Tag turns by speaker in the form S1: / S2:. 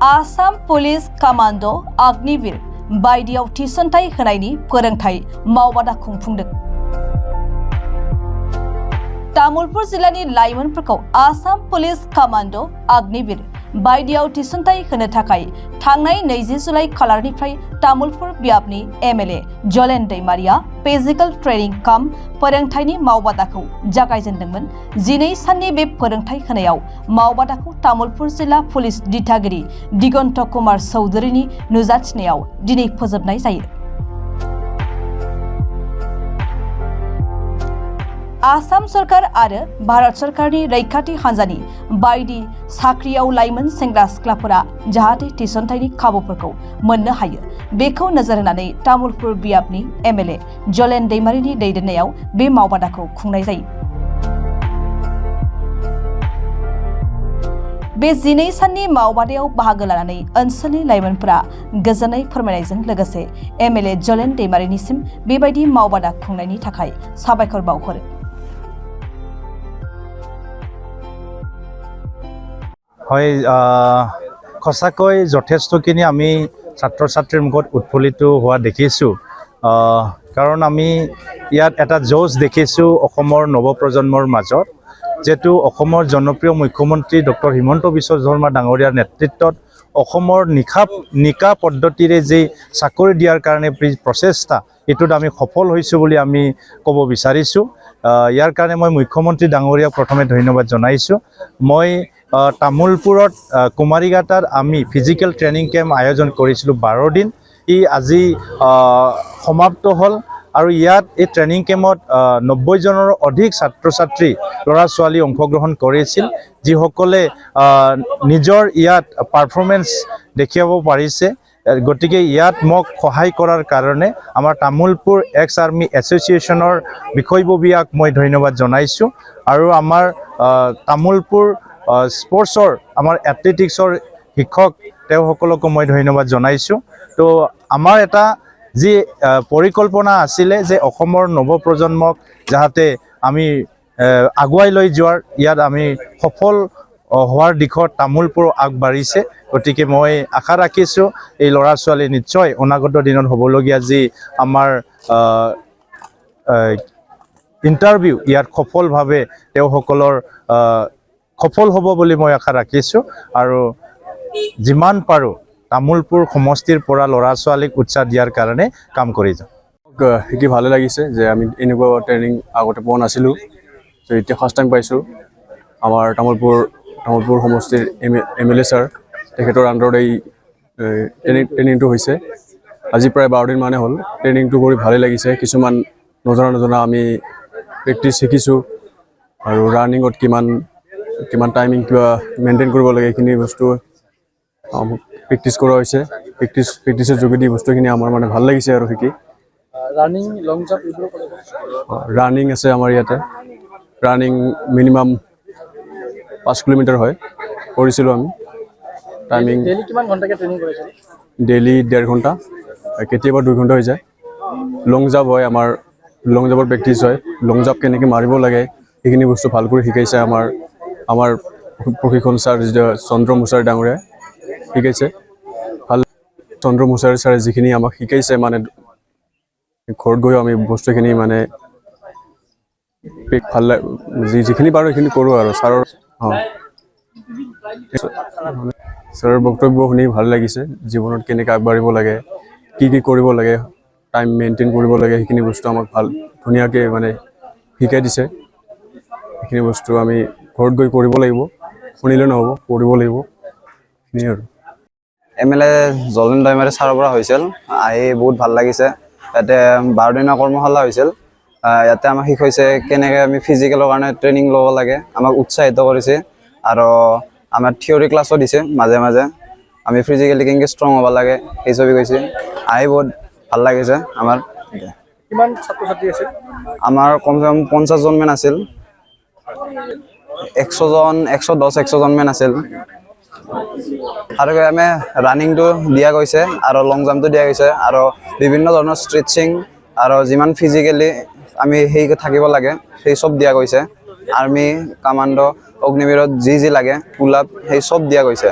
S1: Assam Police Commando Agniveer बायदियाव थिसनथाय होनायनि फोरोंथाय मावबादा खुंफुंदों। तामुलपुर जिल्लानि लाइमोनफोरखौ आसाम पुलिस कमान्डो अग्निवीर बायदियाव थिसनथाय होनो थाखाय थांनाय 20 जुलाइ खालारनिफ्राय तामुलपुर बियाबनि एमएलए जलेन दैमारिया फिजिकल ट्रेनिं कम फोरोंथायनि मावबादाखौ जागायजेनदोंमोन। 12 साननि बे फोरोंथाय होनायाव मावबादाखौ तामुलपुर जिल्ला पुलिस दिथागिरि दिगन्त कुमार चौधुरीनि नुजाथिनायाव दिनै फोजोबनाय जायो। आसाम सरकार आरो भारत सरकारनि रैखाथि हान्जानि बायदि साख्रियाव लाइमोन सेंग्रा सिख्लाफोरा जाहाथे थिसनथायनि खाबुफोरखौ मोननो हायो बेखौ नोजोर होनानै तामुलपुर बियाबनि एमएलए जलेन दैमारिनि दैदेननायाव बे मावबादाखौ खुंनाय जायो। बे 12 साननि मावबादायाव बाहागो लानानै ओनसोलनि लाइमोनफोरा गोजोननाय फोरमायनायजों लोगोसे एमएलए जलेन दैमारिनिसिम बेबायदि मावबादा खुंनायनि थाखाय साबायखर बावहरो।
S2: হয় খসাকৈ যথেষ্টখিনি আমি ছাত্ৰ ছাত্ৰীৰ মুখত উৎফুল্লিত হোৱা দেখিছোঁ কাৰণ আমি ইয়াত এটা জোশ দেখিছোঁ অসমৰ নৱপ্ৰজন্মৰ মাজত যেটো অসমৰ জনপ্ৰিয় মুখ্যমন্ত্ৰী ডক্টৰ হিমন্ত বিশ্ব শৰ্মা ডাঙৰীয়াৰ নেতৃত্বত অসমৰ নিকা পদ্ধতিৰে যে চাকৰি দিয়াৰ কাৰণে প্ৰচেষ্টা এটোত আমি সফল হৈছোঁ বুলি আমি ক'ব বিচাৰিছোঁ। ইয়াৰ কাৰণে মই মুখ্যমন্ত্ৰী ডাঙৰীয়াক প্ৰথমে ধন্যবাদ জনাইছোঁ। মই তামুলপুৰত কুমাৰীঘাটাত আমি ফিজিকেল ট্ৰেনিং কেম্প আয়োজন কৰিছিলোঁ 12 দিন। আজি সমাপ্ত হ'ল আৰু ইয়াত এই ট্ৰেনিং কেম্পত 90 জনৰ অধিক ছাত্ৰ ছাত্ৰী ল'ৰা ছোৱালী অংশগ্ৰহণ কৰিছিল যিসকলে নিজৰ ইয়াত পাৰফৰ্মেন্স দেখাব পাৰিছে। গতিকে ইয়াত মোক সহায় কৰাৰ কাৰণে আমাৰ তামুলপুৰ এক্স আৰ্মি এছ'চিয়েশ্যনৰ বিষয়ববীয়াক মই ধন্যবাদ জনাইছোঁ আৰু আমাৰ তামুলপুৰ স্পৰ্টছৰ আমাৰ এথলেটিক্সৰ শিক্ষক তেওঁসকলকো মই ধন্যবাদ জনাইছোঁ। তো আমাৰ এটা যি পৰিকল্পনা আছিলে যে অসমৰ নৱপ্ৰজন্মক যাতে আমি আগুৱাই লৈ যোৱাৰ ইয়াত আমি সফল হোৱাৰ দিশত তামুলপুৰ আগবাঢ়িছে। গতিকে মই আশা ৰাখিছোঁ এই ল'ৰা ছোৱালী নিশ্চয় অনাগত দিনত হ'বলগীয়া যি আমাৰ ইণ্টাৰভিউ ইয়াত সফলভাৱে তেওঁসকলৰ সফল হ'ব বুলি মই আশা ৰাখিছোঁ আৰু যিমান পাৰোঁ তামুলপুৰ সমষ্টিৰ পৰা ল'ৰা ছোৱালীক উৎসাহ দিয়াৰ কাৰণে কাম কৰি যাওঁ।
S3: শিকি ভালে লাগিছে যে আমি এনেকুৱা ট্ৰেইনিং আগতে পোৱা নাছিলোঁ, তো এতিয়া ফাৰ্ষ্ট টাইম পাইছোঁ। আমাৰ তামুলপুৰ সমষ্টিৰ এমএলএ ছাৰ তেখেতৰ আণ্ডাৰত এই ট্ৰেইনিংটো হৈছে। আজি প্ৰায় 12 দিন মানে হ'ল ট্ৰেইনিংটো কৰি ভালে লাগিছে। কিছুমান নজনা আমি প্ৰেক্টিছ শিকিছোঁ আৰু ৰানিঙত কিমান টাইমিং কিবা মেইনটেইন কৰিব লাগে এইখিনি বস্তু প্ৰেক্টিছ কৰা হৈছে। প্ৰেক্টিছৰ যোগেদি বস্তুখিনি আমাৰ মানে ভাল লাগিছে আৰু শিকি। ৰানিং আছে আমাৰ ইয়াতে, ৰানিং মিনিমাম 5 কিলোমিটাৰ হয় কৰিছিলোঁ আমি। টাইমিং ডেইলি 1.5 ঘণ্টা, কেতিয়াবা 2 ঘণ্টা হৈ যায়। লং জাম্প হয়, আমাৰ লং জাম্পৰ প্ৰেক্টিছ হয়। লং জাম্প কেনেকৈ মাৰিব লাগে সেইখিনি বস্তু ভাল কৰি শিকাইছে আমাৰ প্ৰশিক্ষণ ছাৰ চন্দ্ৰ মুছাৰী ডাঙৰীয়াই শিকাইছে। ভাল চন্দ্ৰ মুছাৰী ছাৰে যিখিনি আমাক শিকাইছে মানে ঘৰত গৈ আমি বস্তুখিনি মানে ভাল যিখিনি পাৰোঁ সেইখিনি কৰোঁ আৰু ছাৰৰ বক্তব্য শুনি ভাল লাগিছে। জীৱনত কেনেকৈ আগবাঢ়িব লাগে, কি কৰিব লাগে, টাইম মেইনটেইন কৰিব লাগে সেইখিনি বস্তু আমাক ভাল ধুনীয়াকৈ মানে শিকাই দিছে। সেইখিনি বস্তু আমি ঘৰত গৈ কৰিব লাগিব, শুনিলে নহ'ব, কৰিব লাগিব সেইখিনি আৰু।
S4: এমএলএ জলেন दैमारी ছাৰৰ পৰা হৈছিল, আহি বহুত ভাল লাগিছে। ইয়াতে 12 দিনৰ কৰ্মশালা হৈছিল। ইয়াতে আমাক শিকাইছে কেনেকৈ আমি ফিজিকেলৰ কাৰণে ট্ৰেইনিং ল'ব লাগে, আমাক উৎসাহিত কৰিছে আৰু আমাৰ থিয়ৰী ক্লাছো দিছে মাজে মাজে। আমি ফিজিকেলি কেনেকৈ ষ্ট্ৰং হ'ব লাগে সেই চবি কৈছে। আহি বহুত ভাল লাগিছে আমাৰ।
S5: কিমান ছাত্ৰ ছাত্ৰী আছিল?
S4: আমাৰ কমচে কম 50 জনমান আছিল, 110 জনমান আছিল। আৰু আমি ৰানিংটো দিয়া গৈছে আৰু লং জাম্পটো দিয়া গৈছে আৰু বিভিন্ন ধৰণৰ ষ্ট্ৰেচিং আৰু যিমান ফিজিকেলি আমি সেই থাকিব লাগে সেই সব দিয়া গৈছে। আৰ্মি, কামাণ্ডো, অগ্নিবীৰত যি লাগে পুল আপ সেই সব দিয়া গৈছে।